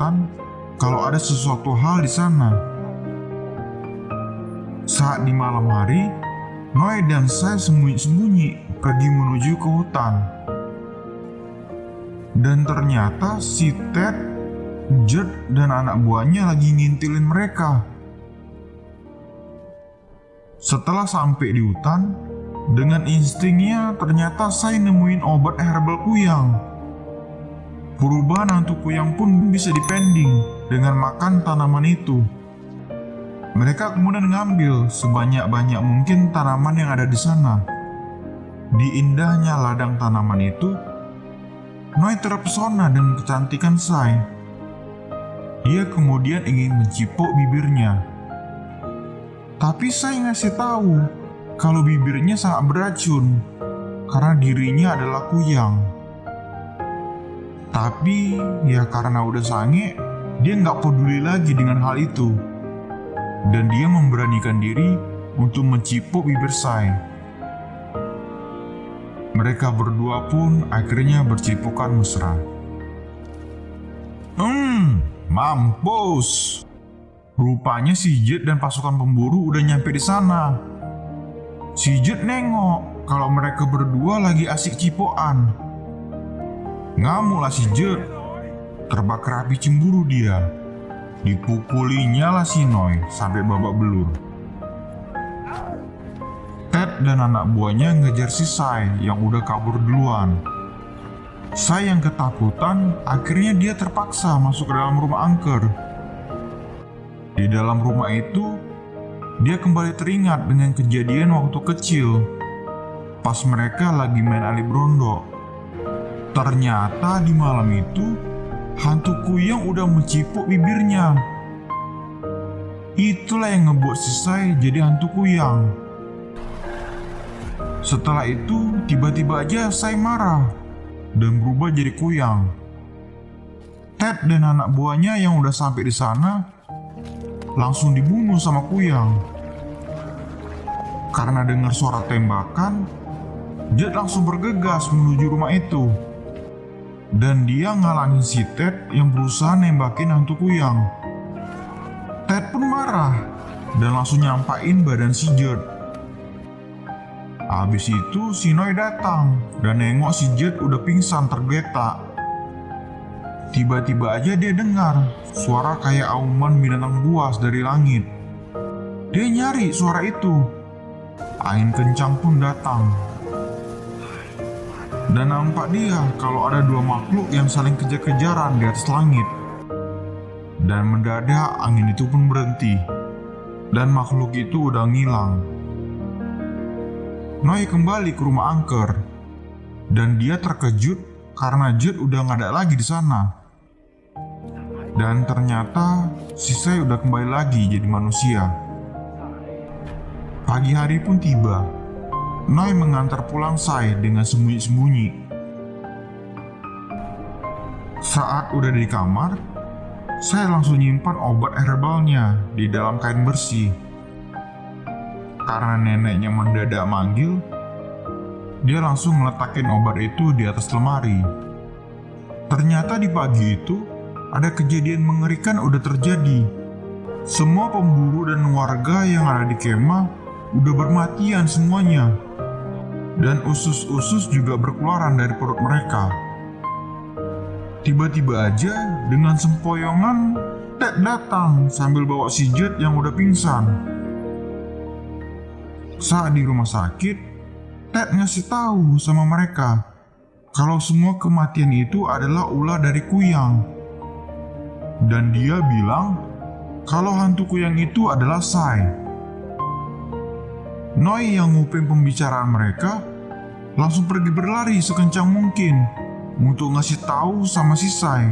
ketakutan kalau ada sesuatu hal di sana. Saat di malam hari, Noi dan Sai sembunyi-sembunyi pergi menuju ke hutan. Dan ternyata si Ted, Judd, dan anak buahnya lagi ngintilin mereka. Setelah sampai di hutan, dengan instingnya ternyata Sai nemuin obat herbal kuyang. Perubahan hantu kuyang pun bisa dipending dengan makan tanaman itu. Mereka kemudian ngambil sebanyak-banyak mungkin tanaman yang ada di sana. Di indahnya ladang tanaman itu, Noi terpesona dengan kecantikan Sai. Dia kemudian ingin mencipok bibirnya. Tapi Sai ngasih tahu kalau bibirnya sangat beracun karena dirinya adalah kuyang. Tapi ya karena udah sange, dia nggak peduli lagi dengan hal itu. Dan dia memberanikan diri untuk mencipok bibir Sai. Mereka berdua pun akhirnya bercipokan mesra. Mampus! Rupanya si Judd dan pasukan pemburu udah nyampe di sana. Si Judd nengok kalau mereka berdua lagi asik cipokan. Ngamuklah si Judd. Terbakar api cemburu dia. Dipukulinya lah si Noi sampai babak belur. Ted dan anak buahnya ngejar si Sai yang udah kabur duluan. Sai yang ketakutan, akhirnya dia terpaksa masuk ke dalam rumah angker. Di dalam rumah itu, dia kembali teringat dengan kejadian waktu kecil pas mereka lagi main Ali Brondo. Ternyata di malam itu, hantu kuyang udah mencipuk bibirnya. Itulah yang ngebuat si Sai jadi hantu kuyang. Setelah itu, tiba-tiba aja Sai marah dan berubah jadi kuyang. Ted dan anak buahnya yang udah sampai di sana langsung dibunuh sama kuyang. Karena dengar suara tembakan, Judd langsung bergegas menuju rumah itu. Dan dia ngalangin si Ted yang berusaha nembakin hantu kuyang. Ted pun marah dan langsung nyampain badan si Judd. Habis itu si Noi datang dan nengok si Judd udah pingsan tergeletak. Tiba-tiba aja dia dengar suara kayak auman binatang buas dari langit. Dia nyari suara itu. Angin kencang pun datang. Dan nampak dia kalau ada dua makhluk yang saling kejar-kejaran di atas langit. Dan mendadak angin itu pun berhenti. Dan makhluk itu udah ngilang. Noi kembali ke rumah angker. Dan dia terkejut karena Judd udah gak ada lagi di sana. Dan ternyata si Sai udah kembali lagi jadi manusia. Pagi hari pun tiba. Noi mengantar pulang Sai dengan sembunyi-sembunyi. Saat udah di kamar, Sai langsung nyimpan obat herbalnya di dalam kain bersih. Karena neneknya mendadak manggil, dia langsung meletakin obat itu di atas lemari. Ternyata di pagi itu, ada kejadian mengerikan udah terjadi. Semua pemburu dan warga yang ada di kemah udah bermatian semuanya. Dan usus-usus juga berkeluaran dari perut mereka. Tiba-tiba aja dengan sempoyongan, Ted datang sambil bawa si Judd yang udah pingsan. Saat di rumah sakit, Ted ngasih tahu sama mereka kalau semua kematian itu adalah ulah dari kuyang. Dan dia bilang kalau hantu kuyang itu adalah Sai. Noi yang nguping pembicaraan mereka langsung pergi berlari sekencang mungkin untuk ngasih tahu sama si Sai.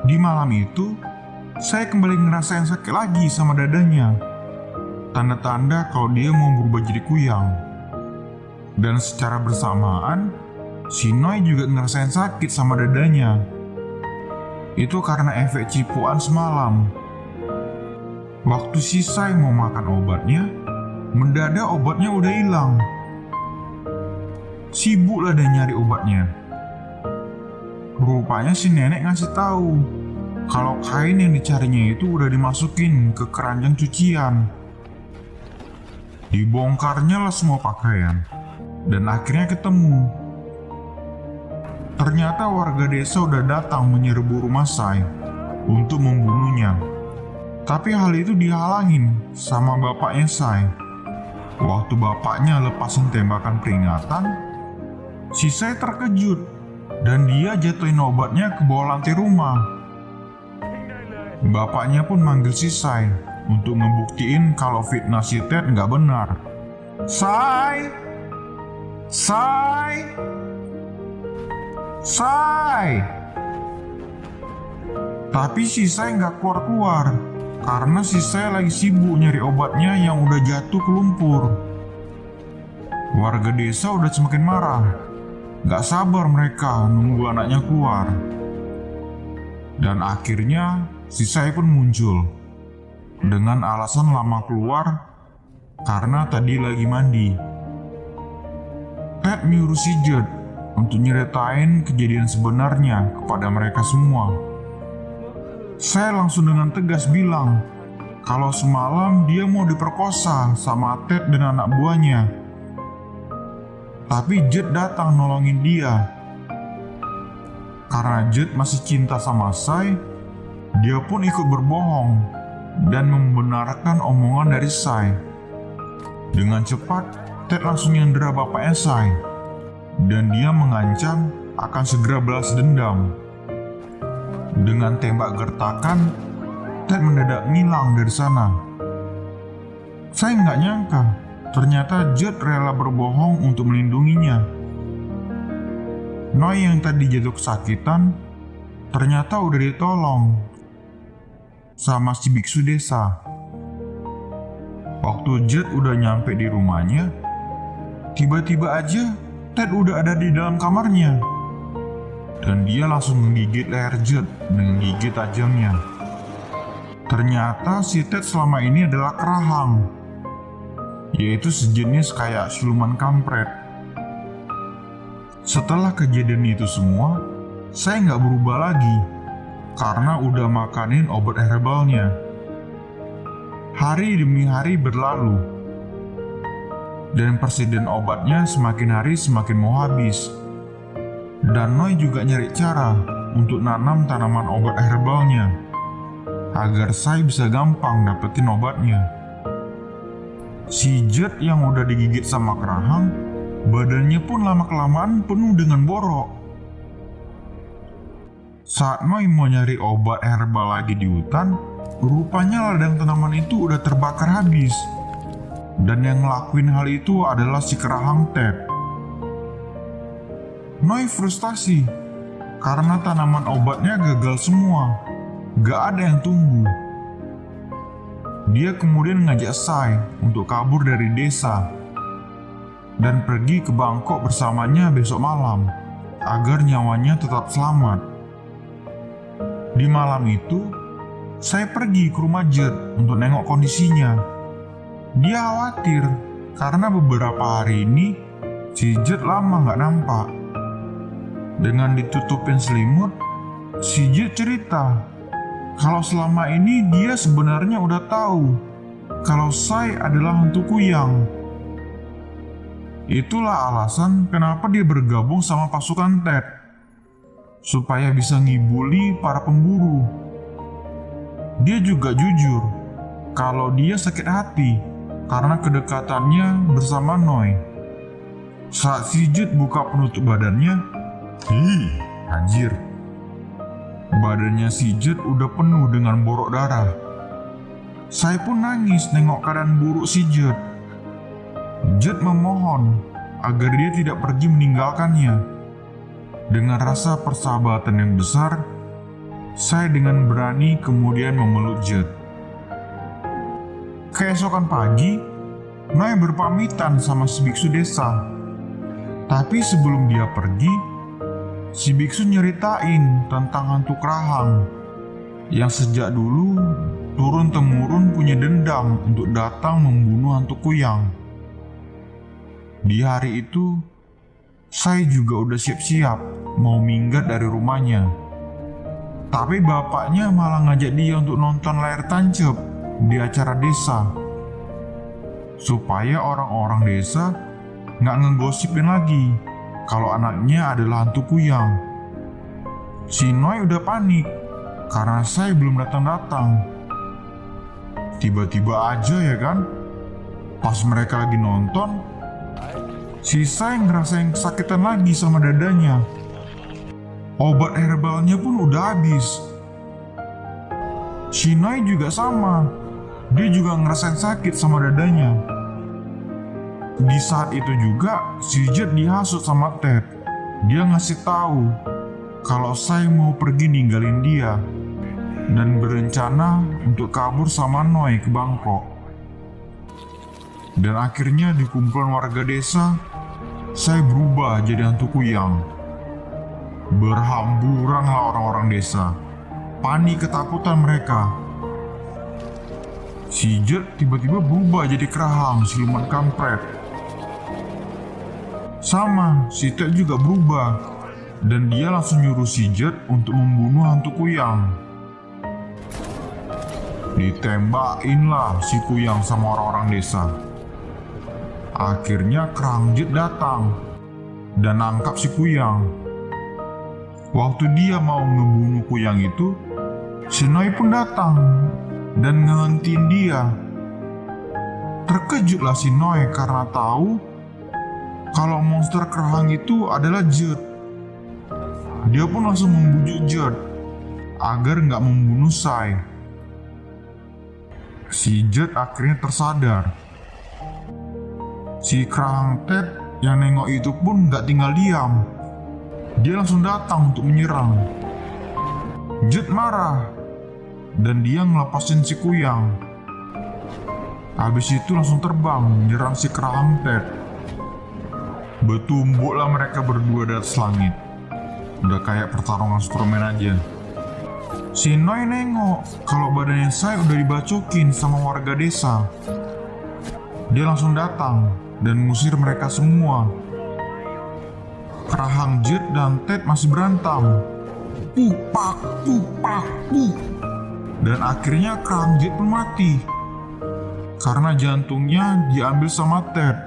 Di malam itu, Sai kembali ngerasain sakit lagi sama dadanya. Tanda-tanda kalau dia mau berubah jadi kuyang. Dan secara bersamaan, si Noi juga ngerasain sakit sama dadanya. Itu karena efek cipuan semalam. Waktu si Sai mau makan obatnya, mendadak obatnya udah hilang. Sibuklah dia nyari obatnya. Rupanya si nenek ngasih tahu kalau kain yang dicarinya itu udah dimasukin ke keranjang cucian. Dibongkarnya lah semua pakaian, dan akhirnya ketemu. Ternyata warga desa udah datang menyerbu rumah Sai untuk membunuhnya. Tapi hal itu dihalangin sama bapaknya Sai. Waktu bapaknya lepasin tembakan peringatan, si Sai terkejut dan dia jatuhin obatnya ke bawah lantai rumah. Bapaknya pun manggil si Sai untuk ngebuktiin kalau fitnah si Ted nggak benar. Sai! Sai! Sai! Tapi si Sai nggak keluar-keluar karena si Sai lagi sibuk nyari obatnya yang udah jatuh ke lumpur. Warga desa udah semakin marah. Gak sabar mereka nunggu anaknya keluar. Dan akhirnya si Sai pun muncul dengan alasan lama keluar karena tadi lagi mandi. Ted nyuruh si Judd untuk nyeritain kejadian sebenarnya kepada mereka semua. Sai langsung dengan tegas bilang kalau semalam dia mau diperkosa sama Ted dan anak buahnya. Tapi Judd datang nolongin dia. Karena Judd masih cinta sama Sai, dia pun ikut berbohong dan membenarkan omongan dari Sai. Dengan cepat, Ted langsung nyandera bapaknya Sai, dan dia mengancam akan segera balas dendam. Dengan tembak gertakan, Ted mendadak ngilang dari sana. Sai nggak nyangka ternyata Judd rela berbohong untuk melindunginya. Noi yang tadi jatuh kesakitan ternyata udah ditolong sama si biksu desa. Waktu Judd udah nyampe di rumahnya, tiba-tiba aja Ted udah ada di dalam kamarnya. Dan dia langsung menggigit leher Judd dengan gigi tajamnya. Ternyata si Ted selama ini adalah kerahang, yaitu sejenis kayak siluman kampret. Setelah kejadian itu semua, saya nggak berubah lagi karena udah makanin obat herbalnya. Hari demi hari berlalu, dan persediaan obatnya semakin hari semakin mau habis. Dan Noi juga nyari cara untuk nanam tanaman obat herbalnya agar saya bisa gampang dapetin obatnya. Si Judd yang udah digigit sama kerahang, badannya pun lama-kelamaan penuh dengan borok. Saat Noi mau nyari obat herbal lagi di hutan, rupanya ladang tanaman itu udah terbakar habis. Dan yang ngelakuin hal itu adalah si kerahang Ted. Noi frustasi karena tanaman obatnya gagal semua, gak ada yang tumbuh. Dia kemudian ngajak Sai untuk kabur dari desa dan pergi ke Bangkok bersamanya besok malam agar nyawanya tetap selamat. Di malam itu, Sai pergi ke rumah Judd untuk nengok kondisinya. Dia khawatir karena beberapa hari ini si Judd lama gak nampak. Dengan ditutupin selimut, si Judd cerita kalau selama ini dia sebenarnya udah tahu kalau Sai adalah hantu kuyang. Itulah alasan kenapa dia bergabung sama pasukan Ted, supaya bisa ngibuli para pemburu. Dia juga jujur kalau dia sakit hati karena kedekatannya bersama Noi. Saat si Judd buka penutup badannya, anjir, badannya si Judd udah penuh dengan borok darah. Saya pun nangis nengok keadaan buruk si Judd. Judd memohon agar dia tidak pergi meninggalkannya. Dengan rasa persahabatan yang besar, saya dengan berani kemudian memeluk Judd. Keesokan pagi, Noi berpamitan sama si biksu desa. Tapi sebelum dia pergi, si biksu nyeritain tentang hantu kerahang yang sejak dulu turun-temurun punya dendam untuk datang membunuh hantu kuyang. Di hari itu, Sai juga udah siap-siap mau minggat dari rumahnya. Tapi bapaknya malah ngajak dia untuk nonton layar tancap di acara desa, supaya orang-orang desa nggak ngegosipin lagi kalau anaknya adalah hantu kuyang. Si Noi udah panik karena Sai belum datang-datang. Tiba-tiba aja ya kan, pas mereka lagi nonton, si Sai ngerasain kesakitan lagi sama dadanya. Obat herbalnya pun udah habis. Si Noi juga sama, dia juga ngerasain sakit sama dadanya. Di saat itu juga si Jet dihasut sama Ted. Dia ngasih tahu kalau Sai mau pergi ninggalin dia dan berencana untuk kabur sama Noi ke Bangkok. Dan akhirnya di kumpulan warga desa, Sai berubah jadi hantu kuyang. Berhamburanlah orang-orang desa, panik ketakutan mereka. Si Jet tiba-tiba berubah jadi kerahang siluman kampret. Sama, si Ted juga berubah, dan dia langsung nyuruh si Jet untuk membunuh hantu kuyang. Ditembakinlah si kuyang sama orang-orang desa. Akhirnya kerahang Jet datang dan nangkap si kuyang. Waktu dia mau ngebunuh kuyang itu, si Noi pun datang dan ngehentiin dia. Terkejutlah si Noi karena tahu kalau monster kerahang itu adalah Jet. Dia pun langsung membujuk Jet agar nggak membunuh Sai. Si Jet akhirnya tersadar. Si kerahang Ted yang nengok itu pun nggak tinggal diam. Dia langsung datang untuk menyerang. Jet marah dan dia ngelepasin si kuyang. Habis itu langsung terbang menyerang si kerahang Ted. Bertumbuklah mereka berdua di atas langit. Udah kayak pertarungan Superman aja. Si Noi nengok kalau badannya Sai udah dibacokin sama warga desa. Dia langsung datang dan ngusir mereka semua. Kerahang Jet dan Ted masih berantem. Pupak, pupak, puk. Dan akhirnya kerahang Jet pun mati karena jantungnya diambil sama Ted.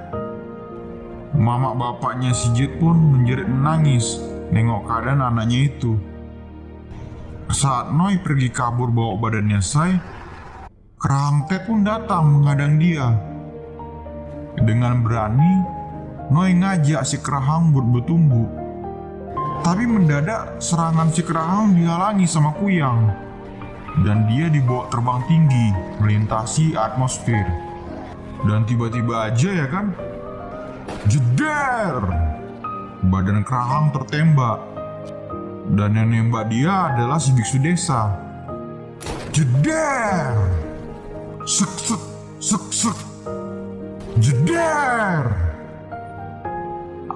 Mama bapaknya si Jet pun menjerit menangis nengok keadaan anaknya itu. Saat Noi pergi kabur bawa badannya Sai, kerahang Ted pun datang menghadang dia. Dengan berani, Noi ngajak si kerahang buat bertumbuk. Tapi mendadak serangan si kerahang dihalangi sama kuyang, dan dia dibawa terbang tinggi melintasi atmosfer. Dan tiba-tiba aja ya kan, jeder! Badan kerahang tertembak, dan yang nembak dia adalah si biksu desa. Jeder! Sek sek sek sek. Jeder!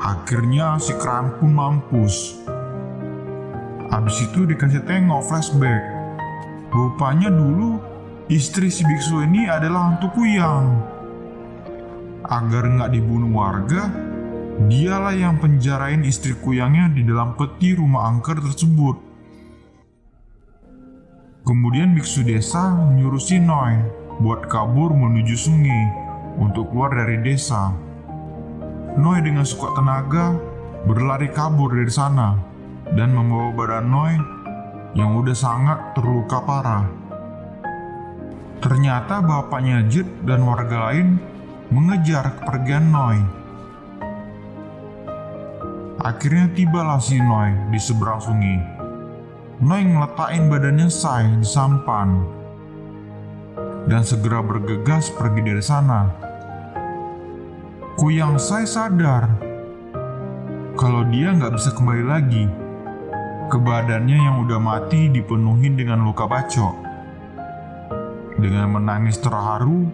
Akhirnya si kerahang pun mampus. Habis itu dikasih tengok flashback. Rupanya dulu istri si biksu ini adalah hantu kuyang. Agar nggak dibunuh warga, dialah yang penjarain istri kuyangnya di dalam peti rumah angker tersebut. Kemudian biksu desa menyuruh si Noi buat kabur menuju sungai untuk keluar dari desa. Noi dengan sekuat tenaga berlari kabur dari sana dan membawa badan Noi yang udah sangat terluka parah. Ternyata bapaknya Jet dan warga lain mengejar kepergian Noi. Akhirnya tibalah si Noi di seberang sungai. Noi ngeletakin badannya Sai di sampan dan segera bergegas pergi dari sana. Kuyang Sai sadar kalau dia nggak bisa kembali lagi ke badannya yang udah mati dipenuhi dengan luka bacok. Dengan menangis terharu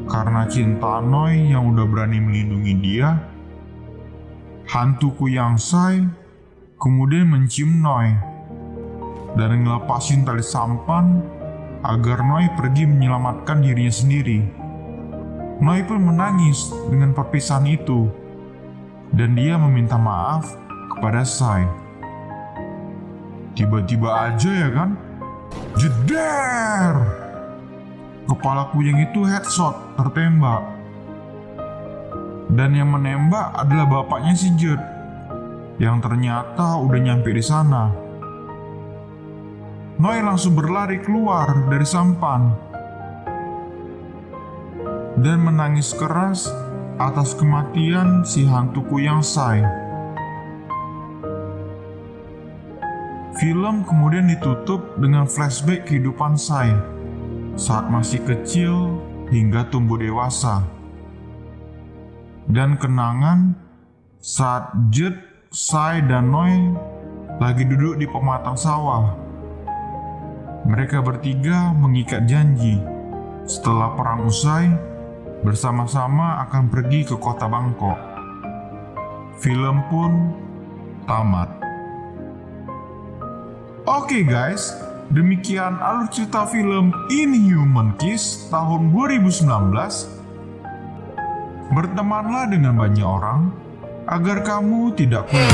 karena cinta Noi yang udah berani melindungi dia, hantu Kuyang Sai kemudian mencium Noi dan ngelepasin tali sampan agar Noi pergi menyelamatkan dirinya sendiri. Noi pun menangis dengan perpisahan itu dan dia meminta maaf kepada Sai. Tiba-tiba aja ya kan, jeder! Kepala kuyang itu headshot, tertembak. Dan yang menembak adalah bapaknya si Jed, yang ternyata udah nyampe di sana. Noi langsung berlari keluar dari sampan dan menangis keras atas kematian si hantu kuyang Sai. Film kemudian ditutup dengan flashback kehidupan Sai saat masih kecil hingga tumbuh dewasa, dan kenangan saat Jed, Sai, dan Noi lagi duduk di pematang sawah. Mereka bertiga mengikat janji setelah perang usai bersama-sama akan pergi ke kota Bangkok. Film pun tamat. Oke guys, demikian alur cerita film Inhuman Kiss tahun 2019. Bertemanlah dengan banyak orang agar kamu tidak punya